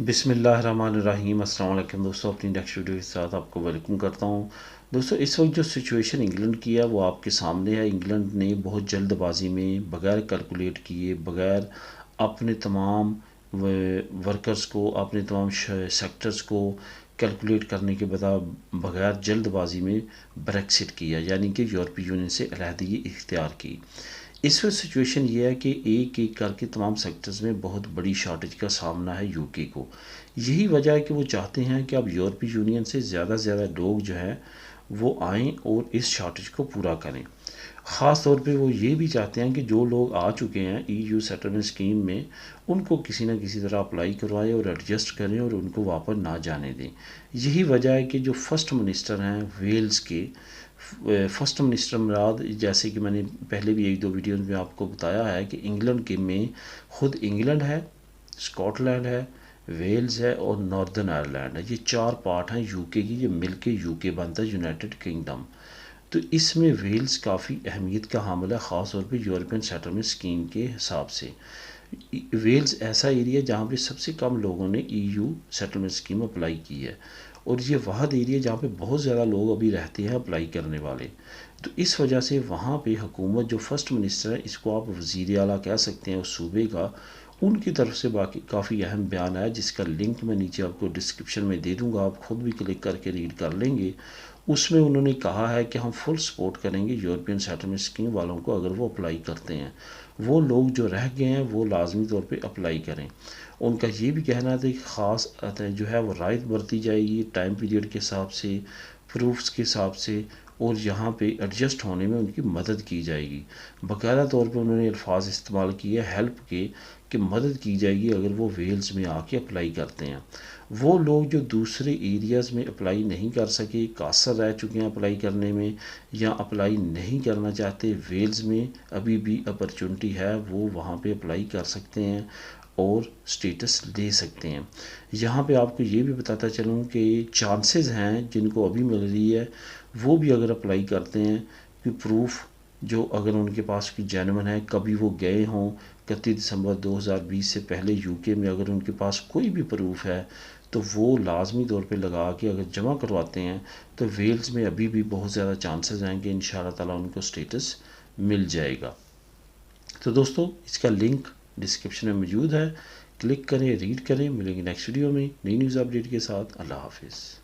بسم اللہ الرحمن الرحیم۔ السلام علیکم دوستوں، اپنی نیکسٹ ویڈیو کے ساتھ آپ کو ویلکم کرتا ہوں۔ دوستوں، اس وقت جو سچویشن انگلینڈ کی ہے وہ آپ کے سامنے ہے۔ انگلینڈ نے بہت جلد بازی میں بغیر کیلکولیٹ کیے، بغیر اپنے تمام ورکرز کو، اپنے تمام سیکٹرز کو کیلکولیٹ کرنے کے بغیر جلد بازی میں بریکسٹ کیا، یعنی کہ یورپی یونین سے علیحدگی اختیار کی۔ اس وقت سچویشن یہ ہے کہ ایک ایک کر کے تمام سیکٹرز میں بہت بڑی شارٹیج کا سامنا ہے یو کے کو۔ یہی وجہ ہے کہ وہ چاہتے ہیں کہ اب یورپی یونین سے زیادہ سے زیادہ لوگ جو ہیں وہ آئیں اور اس شارٹیج کو پورا کریں۔ خاص طور پہ وہ یہ بھی چاہتے ہیں کہ جو لوگ آ چکے ہیں ای یو سیٹلمنٹ اسکیم میں، ان کو کسی نہ کسی طرح اپلائی کروائیں اور ایڈجسٹ کریں اور ان کو واپس نہ جانے دیں۔ یہی وجہ ہے کہ جو فرسٹ منسٹر ہیں ویلز کے، فرسٹ منسٹر مراد، جیسے کہ میں نے پہلے بھی ایک دو ویڈیوز میں آپ کو بتایا ہے کہ انگلینڈ کے میں خود انگلینڈ ہے، اسکاٹ لینڈ ہے، ویلز ہے اور ناردرن آئرلینڈ ہے۔ یہ چار پارٹ ہیں یو کے کی، یہ مل کے یو کے بنتا ہے، یونائٹڈ کنگڈم۔ تو اس میں ویلز کافی اہمیت کا حامل ہے، خاص طور پہ یورپین سیٹلمنٹ اسکیم کے حساب سے۔ ویلز ایسا ایریا جہاں پہ سب سے کم لوگوں نے E U settlement scheme apply کی ہے، اور یہ واحد ایریا جہاں پہ بہت زیادہ لوگ ابھی رہتے ہیں اپلائی کرنے والے۔ تو اس وجہ سے وہاں پہ حکومت، جو فرسٹ منسٹر ہے، اس کو آپ وزیر اعلیٰ کہہ سکتے ہیں اس صوبے کا، ان کی طرف سے باقی کافی اہم بیان ہے، جس کا لنک میں نیچے آپ کو ڈسکرپشن میں دے دوں گا، آپ خود بھی کلک کر کے ریڈ کر لیں گے۔ اس میں انہوں نے کہا ہے کہ ہم فل سپورٹ کریں گے یورپین سیٹلمنٹ اسکیم والوں کو اگر وہ اپلائی کرتے ہیں۔ وہ لوگ جو رہ گئے ہیں وہ لازمی طور پہ اپلائی کریں۔ ان کا یہ بھی کہنا تھا کہ خاص جو ہے وہ رعایت برتی جائے گی ٹائم پیریڈ کے حساب سے، پروفس کے حساب سے، اور یہاں پہ ایڈجسٹ ہونے میں ان کی مدد کی جائے گی۔ باقاعدہ طور پہ انہوں نے الفاظ استعمال کیے ہیلپ کے، کہ مدد کی جائے گی اگر وہ ویلز میں آ کے اپلائی کرتے ہیں۔ وہ لوگ جو دوسرے ایریاز میں اپلائی نہیں کر سکے، قاصر رہ چکے ہیں اپلائی کرنے میں، یا اپلائی نہیں کرنا چاہتے، ویلز میں ابھی بھی اپرچونٹی ہے، وہ وہاں پہ اپلائی کر سکتے ہیں اور سٹیٹس لے سکتے ہیں۔ یہاں پہ آپ کو یہ بھی بتاتا چلوں کہ چانسز ہیں جن کو ابھی مل رہی ہے، وہ بھی اگر اپلائی کرتے ہیں کہ پروف جو اگر ان کے پاس کوئی جینون ہے، کبھی وہ گئے ہوں 31 دسمبر 2020 سے پہلے یو کے میں، اگر ان کے پاس کوئی بھی پروف ہے تو وہ لازمی طور پہ لگا کے اگر جمع کرواتے ہیں تو ویلز میں ابھی بھی بہت زیادہ چانسز ہیں کہ انشاءاللہ تعالیٰ ان کو سٹیٹس مل جائے گا۔ تو دوستو، اس کا لنک ڈسکرپشن میں موجود ہے، کلک کریں، ریڈ کریں۔ ملیں گے نیکسٹ ویڈیو میں نئی نیوز اپڈیٹ کے ساتھ۔ اللہ حافظ۔